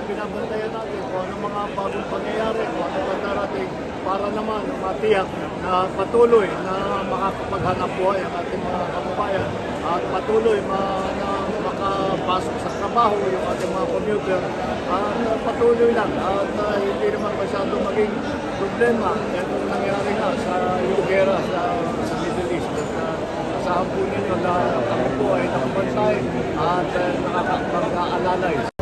binabantayan natin kung ano mga bagong pangyayari, kung ano pa darating para naman matiyak na patuloy na makakapaghanap buhay ang ating mga kababayan at patuloy na makapasok sa trabaho yung ating mga commuter at patuloy lang at hindi naman masyadong maging problema itong nangyari nga sa yung gera sa Middle East. Asahan po ninyo na kami po ay nakabantay at nakakapag-aalalay